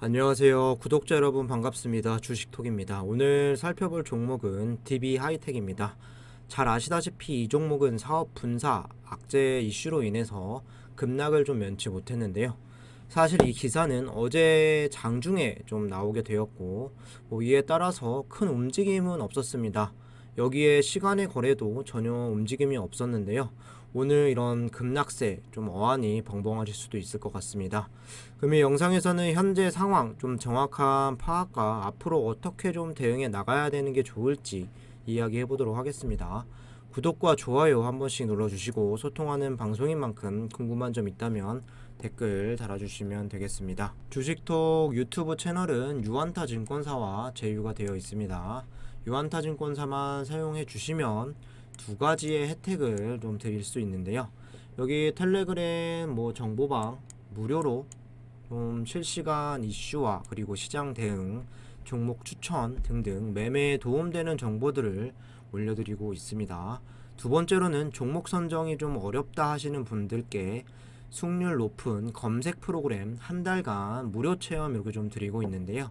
안녕하세요. 구독자 여러분 반갑습니다. 주식톡입니다. 오늘 살펴볼 종목은 DB하이텍입니다. 잘 아시다시피 이 종목은 사업 분사, 악재 이슈로 인해서 급락을 좀 면치 못했는데요. 사실 이 기사는 어제 장중에 좀 나오게 되었고 이에 따라서 큰 움직임은 없었습니다. 여기에 시간의 거래도 전혀 움직임이 없었는데요. 오늘 이런 급락세 좀 어안이 벙벙하실 수도 있을 것 같습니다. 그럼 이 영상에서는 현재 상황 좀 정확한 파악과 앞으로 어떻게 좀 대응해 나가야 되는 게 좋을지 이야기해 보도록 하겠습니다. 구독과 좋아요 한 번씩 눌러주시고 소통하는 방송인 만큼 궁금한 점 있다면 댓글 달아주시면 되겠습니다. 주식톡 유튜브 채널은 유안타 증권사와 제휴가 되어 있습니다. 유안타 증권사만 사용해 주시면 두 가지의 혜택을 좀 드릴 수 있는데요. 여기 텔레그램 정보방 무료로 좀 실시간 이슈와 그리고 시장 대응, 종목 추천 등등 매매에 도움되는 정보들을 올려드리고 있습니다. 두 번째로는 종목 선정이 좀 어렵다 하시는 분들께 승률 높은 검색 프로그램 한 달간 무료 체험 이렇게 좀 드리고 있는데요.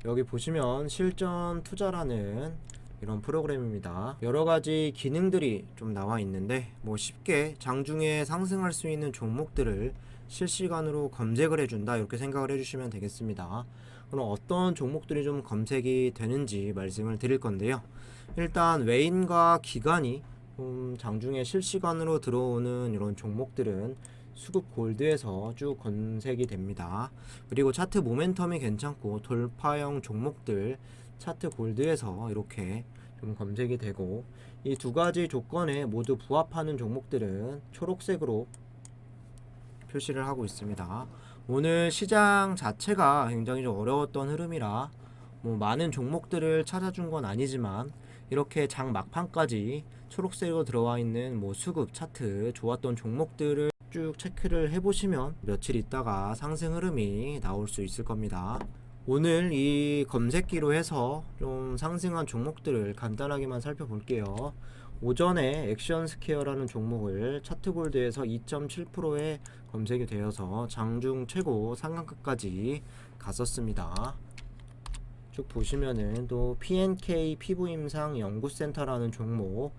여기 보시면 실전 투자라는 이런 프로그램입니다. 여러가지 기능들이 좀 나와 있는데 쉽게 장중에 상승할 수 있는 종목들을 실시간으로 검색을 해준다 이렇게 생각을 해주시면 되겠습니다. 그럼 어떤 종목들이 좀 검색이 되는지 말씀을 드릴 건데요. 일단 외인과 기관이 장중에 실시간으로 들어오는 이런 종목들은 수급 골드에서 쭉 검색이 됩니다. 그리고 차트 모멘텀이 괜찮고 돌파형 종목들 차트 골드에서 이렇게 좀 검색이 되고, 이 두 가지 조건에 모두 부합하는 종목들은 초록색으로 표시를 하고 있습니다. 오늘 시장 자체가 굉장히 좀 어려웠던 흐름이라 많은 종목들을 찾아준 건 아니지만 이렇게 장 막판까지 초록색으로 들어와 있는 수급 차트 좋았던 종목들을 쭉 체크를 해보시면 며칠 있다가 상승 흐름이 나올 수 있을 겁니다. 오늘 이 검색기로 해서 좀 상승한 종목들을 간단하게만 살펴볼게요. 오전에 액션스퀘어라는 종목을 차트골드에서 2.7%에 검색이 되어서 장중 최고 상한가까지 갔었습니다. 쭉 보시면은 또 PNK 피부임상 연구센터라는 종목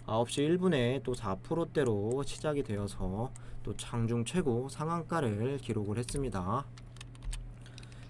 9시 1분에 또 4%대로 시작이 되어서 또 장중 최고 상한가를 기록을 했습니다.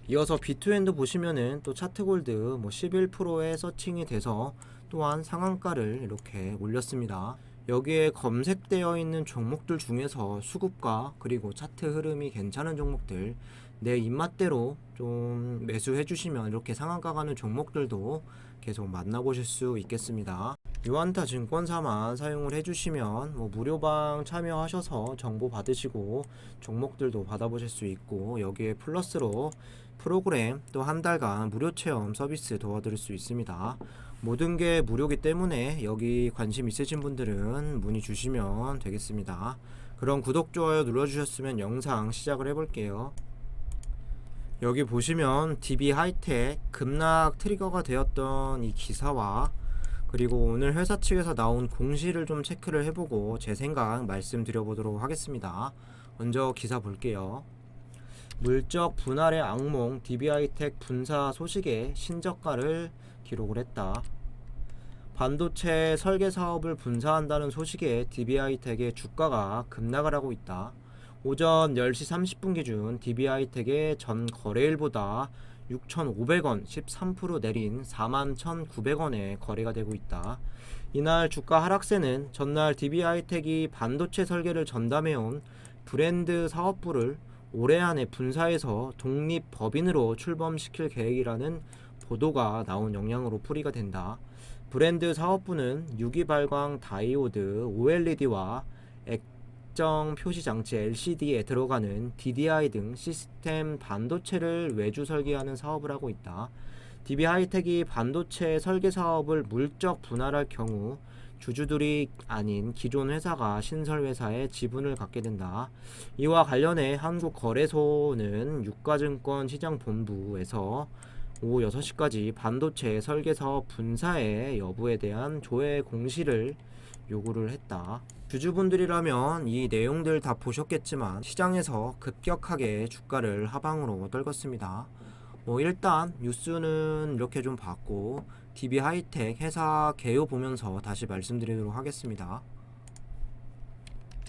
이어서 비투엔도 보시면은 또 차트골드 11%에 서칭이 돼서 또한 상한가를 이렇게 올렸습니다. 여기에 검색되어 있는 종목들 중에서 수급과 그리고 차트 흐름이 괜찮은 종목들 내 입맛대로 좀 매수해 주시면 이렇게 상한가 가는 종목들도 계속 만나보실 수 있겠습니다. 유안타 증권사만 사용을 해주시면 무료방 참여하셔서 정보 받으시고 종목들도 받아보실 수 있고, 여기에 플러스로 프로그램 또 한 달간 무료 체험 서비스 도와드릴 수 있습니다. 모든 게 무료이기 때문에 여기 관심 있으신 분들은 문의 주시면 되겠습니다. 그럼 구독, 좋아요 눌러주셨으면 영상 시작을 해볼게요. 여기 보시면 DB하이텍 급락 트리거가 되었던 이 기사와 그리고 오늘 회사 측에서 나온 공시를 좀 체크를 해보고 제 생각 말씀드려보도록 하겠습니다. 먼저 기사 볼게요. 물적 분할의 악몽 DB하이텍 분사 소식에 신저가를 기록을 했다. 반도체 설계 사업을 분사한다는 소식에 DB하이텍의 주가가 급락을 하고 있다. 오전 10시 30분 기준 DB하이텍의 전 거래일보다 6,500원 13% 내린 41,900원에 거래가 되고 있다. 이날 주가 하락세는 전날 DB하이텍이 반도체 설계를 전담해온 브랜드 사업부를 올해 안에 분사해서 독립법인으로 출범시킬 계획이라는 보도가 나온 영향으로 풀이가 된다. 브랜드 사업부는 유기발광 다이오드 OLED와 액정 표시 장치 LCD에 들어가는 DDI 등 시스템 반도체를 외주 설계하는 사업을 하고 있다. DB하이텍이 반도체 설계 사업을 물적 분할할 경우 주주들이 아닌 기존 회사가 신설회사에 지분을 갖게 된다. 이와 관련해 한국거래소는 유가증권 시장본부에서 오후 6시까지 반도체 설계 사업 분사의 여부에 대한 조회 공시를 요구를 했다. 주주분들이라면 이 내용들 다 보셨겠지만 시장에서 급격하게 주가를 하방으로 떨궜습니다. 일단 뉴스는 이렇게 좀 봤고 DB 하이텍 회사 개요 보면서 다시 말씀드리도록 하겠습니다.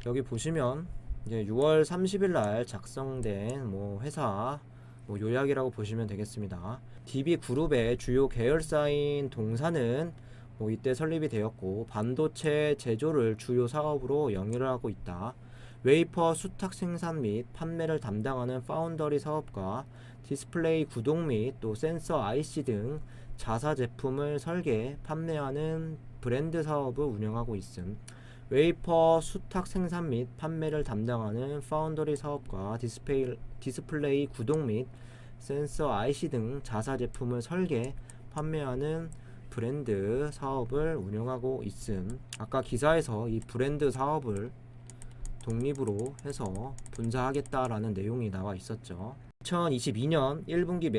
여기 보시면 이제 6월 30일 날 작성된 회사 요약이라고 보시면 되겠습니다. DB 그룹의 주요 계열사인 동사는 이때 설립이 되었고 반도체 제조를 주요 사업으로 영위를 하고 있다. 웨이퍼 수탁 생산 및 판매를 담당하는 파운더리 사업과 디스플레이 구동 및 또 센서 IC 등 자사 제품을 설계, 판매하는 브랜드 사업을 운영하고 있음. 웨이퍼 수탁 생산 및 판매를 담당하는 파운더리 사업과 디스플레이 구동 및 센서 IC 등 자사 제품을 설계, 판매하는 브랜드 사업을 운영하고 있음. 아까 기사에서 이 브랜드 사업을 독립으로 해서 분사하겠다라는 내용이 나와 있었죠. 2022년 1분기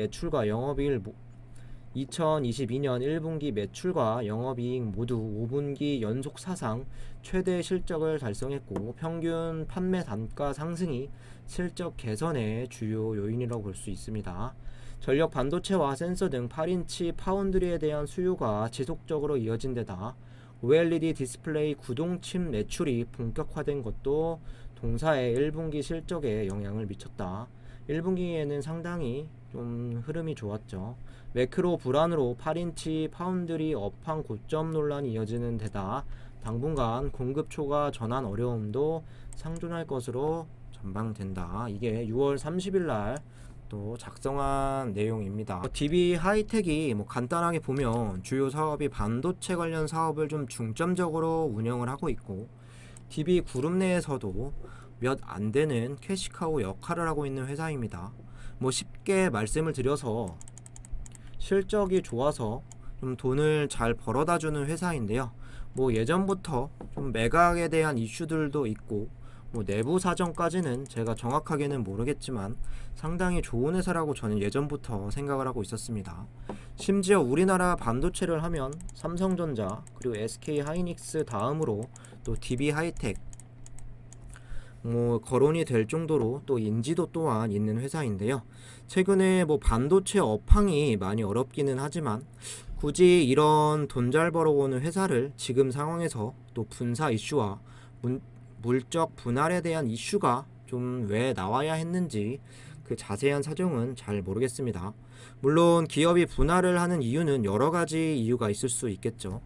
매출과 영업이익 모두 5분기 연속 사상 최대 실적을 달성했고 평균 판매 단가 상승이 실적 개선의 주요 요인이라고 볼 수 있습니다. 전력 반도체와 센서 등 8인치 파운드리에 대한 수요가 지속적으로 이어진 데다 OLED 디스플레이 구동칩 매출이 본격화된 것도 동사의 1분기 실적에 영향을 미쳤다. 1분기에는 상당히 좀 흐름이 좋았죠. 매크로 불안으로 8인치 파운드리 업황 고점 논란이 이어지는 데다 당분간 공급 초과 전환 어려움도 상존할 것으로 전망된다. 이게 6월 30일 날 또 작성한 내용입니다. DB 하이텍이 간단하게 보면 주요 사업이 반도체 관련 사업을 좀 중점적으로 운영을 하고 있고 DB 그룹 내에서도 몇 안 되는 캐시카우 역할을 하고 있는 회사입니다. 쉽게 말씀을 드려서 실적이 좋아서 좀 돈을 잘 벌어다 주는 회사인데요. 예전부터 좀 매각에 대한 이슈들도 있고 내부 사정까지는 제가 정확하게는 모르겠지만 상당히 좋은 회사라고 저는 예전부터 생각을 하고 있었습니다. 심지어 우리나라 반도체를 하면 삼성전자 그리고 SK 하이닉스 다음으로 또 DB 하이텍 거론이 될 정도로 또 인지도 또한 있는 회사인데요. 최근에 반도체 업황이 많이 어렵기는 하지만 굳이 이런 돈 잘 벌어오는 회사를 지금 상황에서 또 분사 이슈와 물적 분할에 대한 이슈가 좀 왜 나와야 했는지 그 자세한 사정은 잘 모르겠습니다. 물론 기업이 분할을 하는 이유는 여러 가지 이유가 있을 수 있겠죠.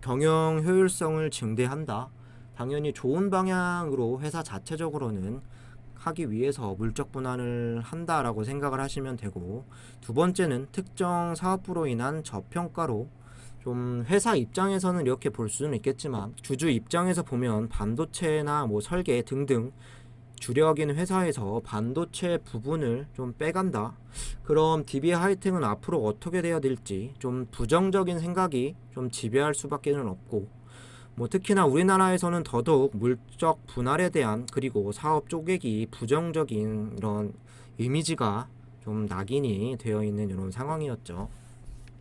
경영 효율성을 증대한다. 당연히 좋은 방향으로 회사 자체적으로는 하기 위해서 물적 분할을 한다라고 생각을 하시면 되고, 두 번째는 특정 사업부로 인한 저평가로 좀 회사 입장에서는 이렇게 볼 수는 있겠지만 주주 입장에서 보면 반도체나 설계 등등 주력인 회사에서 반도체 부분을 좀 빼간다. 그럼 DB 하이텍은 앞으로 어떻게 돼야 될지 좀 부정적인 생각이 좀 지배할 수밖에는 없고, 특히나 우리나라에서는 더더욱 물적 분할에 대한 그리고 사업 쪼개기 부정적인 이런 이미지가 좀 낙인이 되어 있는 이런 상황이었죠.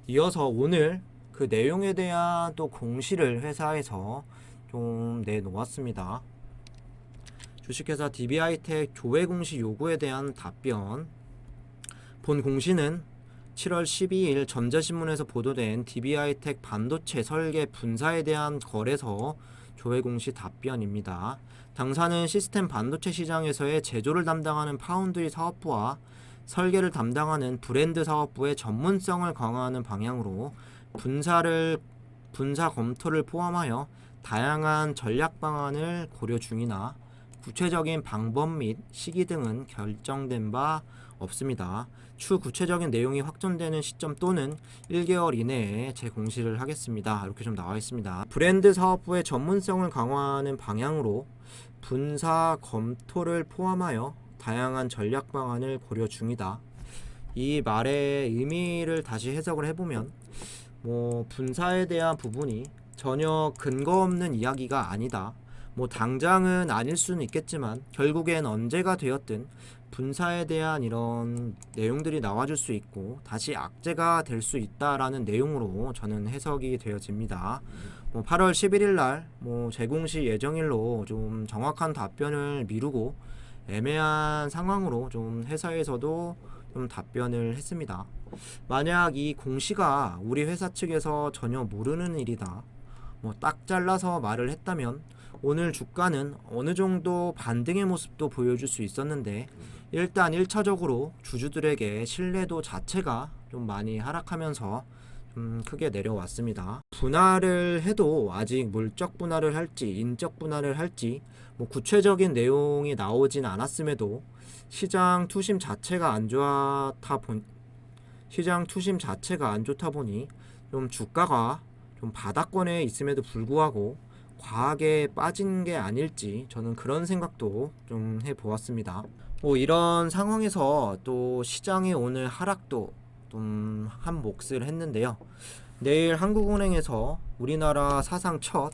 이어서 오늘 그 내용에 대한 또 공시를 회사에서 좀 내놓았습니다. 주식회사 DB 하이텍 조회 공시 요구에 대한 답변. 본 공시는 7월 12일 전자신문에서 보도된 DB 하이텍 반도체 설계 분사에 대한 거래소 조회 공시 답변입니다. 당사는 시스템 반도체 시장에서의 제조를 담당하는 파운드리 사업부와 설계를 담당하는 브랜드 사업부의 전문성을 강화하는 방향으로 분사 검토를 포함하여 다양한 전략 방안을 고려 중이나 구체적인 방법 및 시기 등은 결정된 바 없습니다. 추 구체적인 내용이 확정되는 시점 또는 1개월 이내에 재공시를 하겠습니다. 이렇게 좀 나와 있습니다. 브랜드 사업부의 전문성을 강화하는 방향으로 분사 검토를 포함하여 다양한 전략 방안을 고려 중이다. 이 말의 의미를 다시 해석을 해보면 분사에 대한 부분이 전혀 근거 없는 이야기가 아니다. 뭐 당장은 아닐 수는 있겠지만 결국엔 언제가 되었든 분사에 대한 이런 내용들이 나와줄 수 있고 다시 악재가 될 수 있다라는 내용으로 저는 해석이 되어집니다. 뭐 8월 11일 날 제공시 예정일로 좀 정확한 답변을 미루고 애매한 상황으로 좀 회사에서도 좀 답변을 했습니다. 만약 이 공시가 우리 회사 측에서 전혀 모르는 일이다, 딱 잘라서 말을 했다면 오늘 주가는 어느 정도 반등의 모습도 보여줄 수 있었는데 일단 1차적으로 주주들에게 신뢰도 자체가 좀 많이 하락하면서 좀 크게 내려왔습니다. 분할을 해도 아직 물적 분할을 할지 인적 분할을 할지 구체적인 내용이 나오진 않았음에도 시장 투심 자체가 안 좋다 보니 좀 주가가 좀 바닥권에 있음에도 불구하고 과하게 빠진 게 아닐지 저는 그런 생각도 좀 해보았습니다. 이런 상황에서 또 시장의 오늘 하락도 좀 한 몫을 했는데요. 내일 한국은행에서 우리나라 사상 첫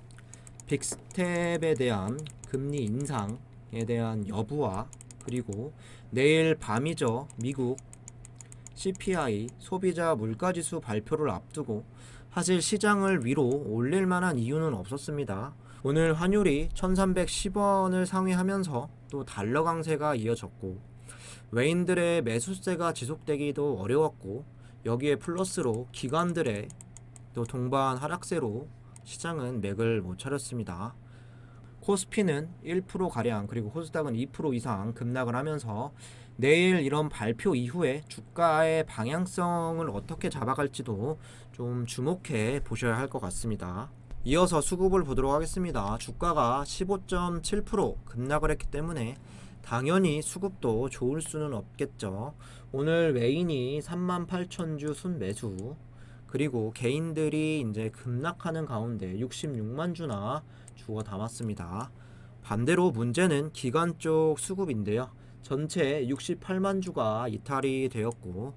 빅스텝에 대한 금리 인상에 대한 여부와 그리고 내일 밤이죠. 미국 CPI 소비자 물가지수 발표를 앞두고 사실 시장을 위로 올릴 만한 이유는 없었습니다. 오늘 환율이 1310원을 상회하면서 또 달러 강세가 이어졌고 외인들의 매수세가 지속되기도 어려웠고 여기에 플러스로 기관들의 또 동반 하락세로 시장은 맥을 못 차렸습니다. 코스피는 1%가량 그리고 코스닥은 2% 이상 급락을 하면서 내일 이런 발표 이후에 주가의 방향성을 어떻게 잡아갈지도 좀 주목해 보셔야 할 것 같습니다. 이어서 수급을 보도록 하겠습니다. 주가가 15.7% 급락을 했기 때문에 당연히 수급도 좋을 수는 없겠죠. 오늘 외인이 38,000주 순매수 그리고 개인들이 이제 급락하는 가운데 66만 주나 주워 담았습니다. 반대로 문제는 기관 쪽 수급인데요. 전체 68만 주가 이탈이 되었고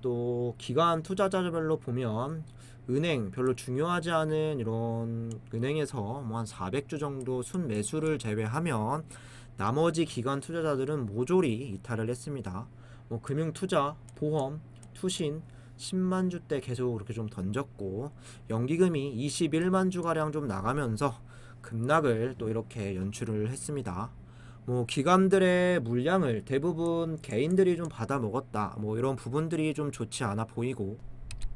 또 기관 투자자별로 보면 은행 별로 중요하지 않은 이런 은행에서 한 400주 정도 순매수를 제외하면 나머지 기관 투자자들은 모조리 이탈을 했습니다. 금융투자, 보험, 투신 10만 주대 계속 이렇게 좀 던졌고 연기금이 21만 주가량 좀 나가면서 급락을 또 이렇게 연출을 했습니다. 기관들의 물량을 대부분 개인들이 좀 받아 먹었다. 이런 부분들이 좀 좋지 않아 보이고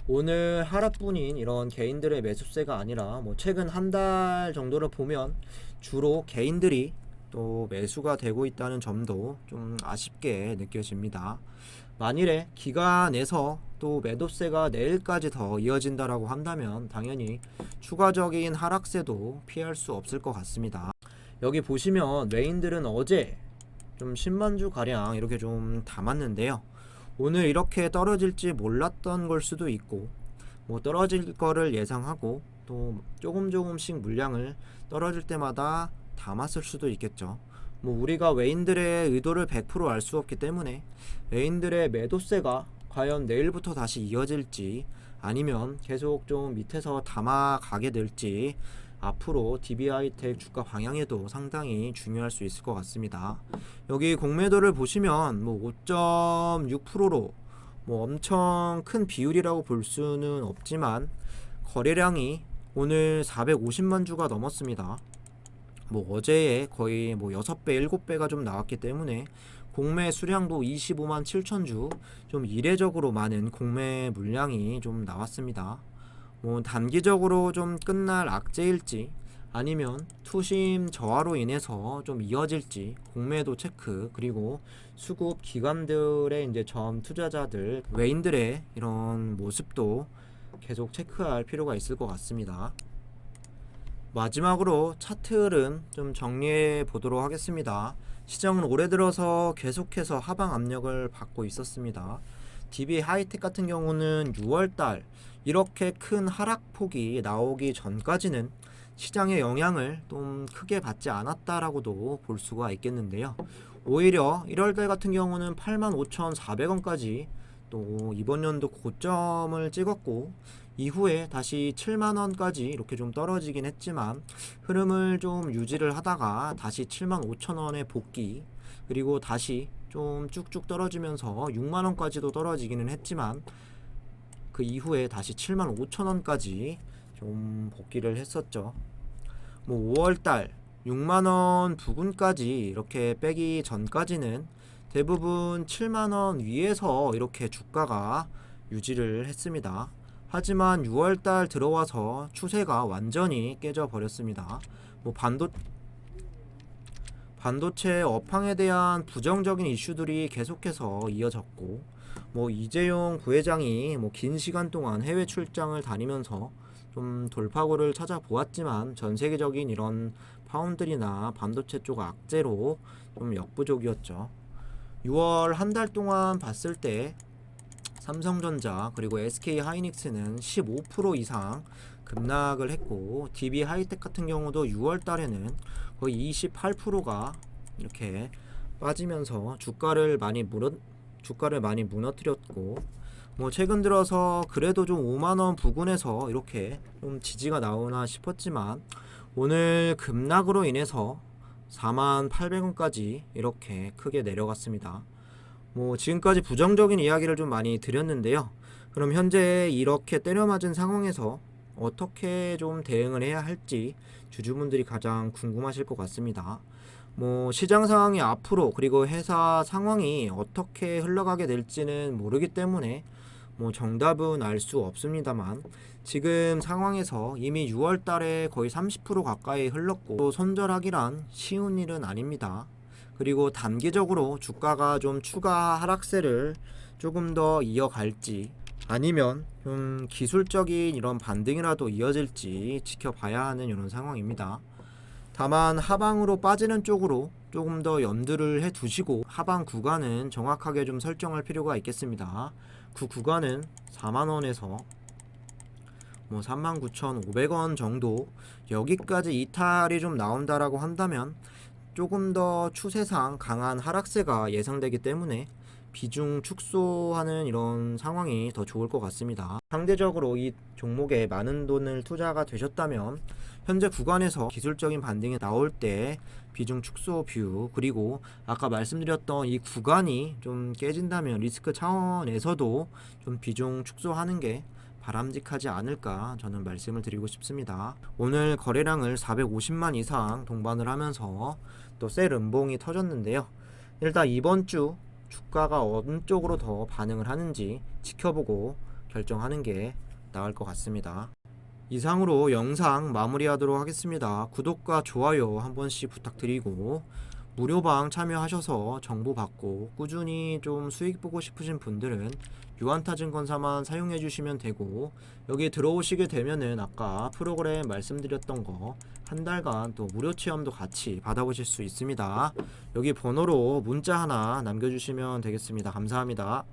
오늘 하락분인 이런 개인들의 매수세가 아니라 최근 한 달 정도를 보면 주로 개인들이 또 매수가 되고 있다는 점도 좀 아쉽게 느껴집니다. 만일에 기관에서 또 매도세가 내일까지 더 이어진다라고 한다면 당연히 추가적인 하락세도 피할 수 없을 것 같습니다. 여기 보시면 외인들은 어제 좀 10만 주 가량 이렇게 좀 담았는데요. 오늘 이렇게 떨어질지 몰랐던 걸 수도 있고 떨어질 거를 예상하고 또 조금씩 물량을 떨어질 때마다 담았을 수도 있겠죠. 우리가 외인들의 의도를 100% 알 수 없기 때문에 외인들의 매도세가 과연 내일부터 다시 이어질지 아니면 계속 좀 밑에서 담아가게 될지 앞으로 DB하이텍 주가 방향에도 상당히 중요할 수 있을 것 같습니다. 여기 공매도를 보시면 5.6%로 엄청 큰 비율이라고 볼 수는 없지만 거래량이 오늘 450만 주가 넘었습니다. 어제에 거의 6배, 7배가 좀 나왔기 때문에 공매 수량도 25만 7천 주, 좀 이례적으로 많은 공매 물량이 좀 나왔습니다. 단기적으로 좀 끝날 악재일지 아니면 투심 저하로 인해서 좀 이어질지 공매도 체크 그리고 수급 기관들의 이제 전 투자자들 외인들의 이런 모습도 계속 체크할 필요가 있을 것 같습니다. 마지막으로 차트 흐름 좀 정리해 보도록 하겠습니다. 시장은 올해 들어서 계속해서 하방 압력을 받고 있었습니다. DB하이텍 같은 경우는 6월달 이렇게 큰 하락폭이 나오기 전까지는 시장의 영향을 좀 크게 받지 않았다라고도 볼 수가 있겠는데요. 오히려 1월달 같은 경우는 85,400원까지 또 이번 연도 고점을 찍었고 이후에 다시 7만원까지 이렇게 좀 떨어지긴 했지만 흐름을 좀 유지를 하다가 다시 75,000원에 복귀, 그리고 다시 좀 쭉쭉 떨어지면서 6만원까지도 떨어지기는 했지만 그 이후에 다시 75,000원까지 좀 복귀를 했었죠. 뭐 5월달 6만원 부근까지 이렇게 빼기 전까지는 대부분 7만원 위에서 이렇게 주가가 유지를 했습니다. 하지만 6월달 들어와서 추세가 완전히 깨져 버렸습니다. 뭐 반도체 업황에 대한 부정적인 이슈들이 계속해서 이어졌고, 뭐 이재용 부회장이 뭐 긴 시간 동안 해외 출장을 다니면서 좀 돌파구를 찾아보았지만 전 세계적인 이런 파운드리나 반도체 쪽 악재로 좀 역부족이었죠. 6월 한 달 동안 봤을 때 삼성전자 그리고 SK 하이닉스는 15% 이상 급락을 했고, DB 하이텍 같은 경우도 6월 달에는 거의 28%가 이렇게 빠지면서 주가를 많이 무너뜨렸고, 뭐 최근 들어서 그래도 좀 5만원 부근에서 이렇게 좀 지지가 나오나 싶었지만 오늘 급락으로 인해서 48,000원까지 이렇게 크게 내려갔습니다. 뭐 지금까지 부정적인 이야기를 좀 많이 드렸는데요. 그럼 현재 이렇게 때려맞은 상황에서 어떻게 좀 대응을 해야 할지 주주분들이 가장 궁금하실 것 같습니다. 뭐 시장 상황이 앞으로 그리고 회사 상황이 어떻게 흘러가게 될지는 모르기 때문에 뭐 정답은 알 수 없습니다만, 지금 상황에서 이미 6월 달에 거의 30% 가까이 흘렀고 손절하기란 쉬운 일은 아닙니다. 그리고 단기적으로 주가가 좀 추가 하락세를 조금 더 이어갈지 아니면 좀 기술적인 이런 반등이라도 이어질지 지켜봐야 하는 이런 상황입니다. 다만 하방으로 빠지는 쪽으로 조금 더 염두를 해 두시고 하방 구간은 정확하게 좀 설정할 필요가 있겠습니다. 그 구간은 4만원에서 뭐 39,500원 정도, 여기까지 이탈이 좀 나온다라고 한다면 조금 더 추세상 강한 하락세가 예상되기 때문에 비중 축소하는 이런 상황이 더 좋을 것 같습니다. 상대적으로 이 종목에 많은 돈을 투자가 되셨다면 현재 구간에서 기술적인 반등이 나올 때 비중 축소 뷰, 그리고 아까 말씀드렸던 이 구간이 좀 깨진다면 리스크 차원에서도 좀 비중 축소하는 게 바람직하지 않을까 저는 말씀을 드리고 싶습니다. 오늘 거래량을 450만 이상 동반을 하면서 또 셀 음봉이 터졌는데요. 일단 이번 주 주가가 어느 쪽으로 더 반응을 하는지 지켜보고 결정하는 게 나을 것 같습니다. 이상으로 영상 마무리하도록 하겠습니다. 구독과 좋아요 한 번씩 부탁드리고, 무료방 참여하셔서 정보 받고 꾸준히 좀 수익 보고 싶으신 분들은 유한타증권사만 사용해 주시면 되고, 여기 들어오시게 되면은 아까 프로그램 말씀드렸던 거 한 달간 또 무료 체험도 같이 받아보실 수 있습니다. 여기 번호로 문자 하나 남겨주시면 되겠습니다. 감사합니다.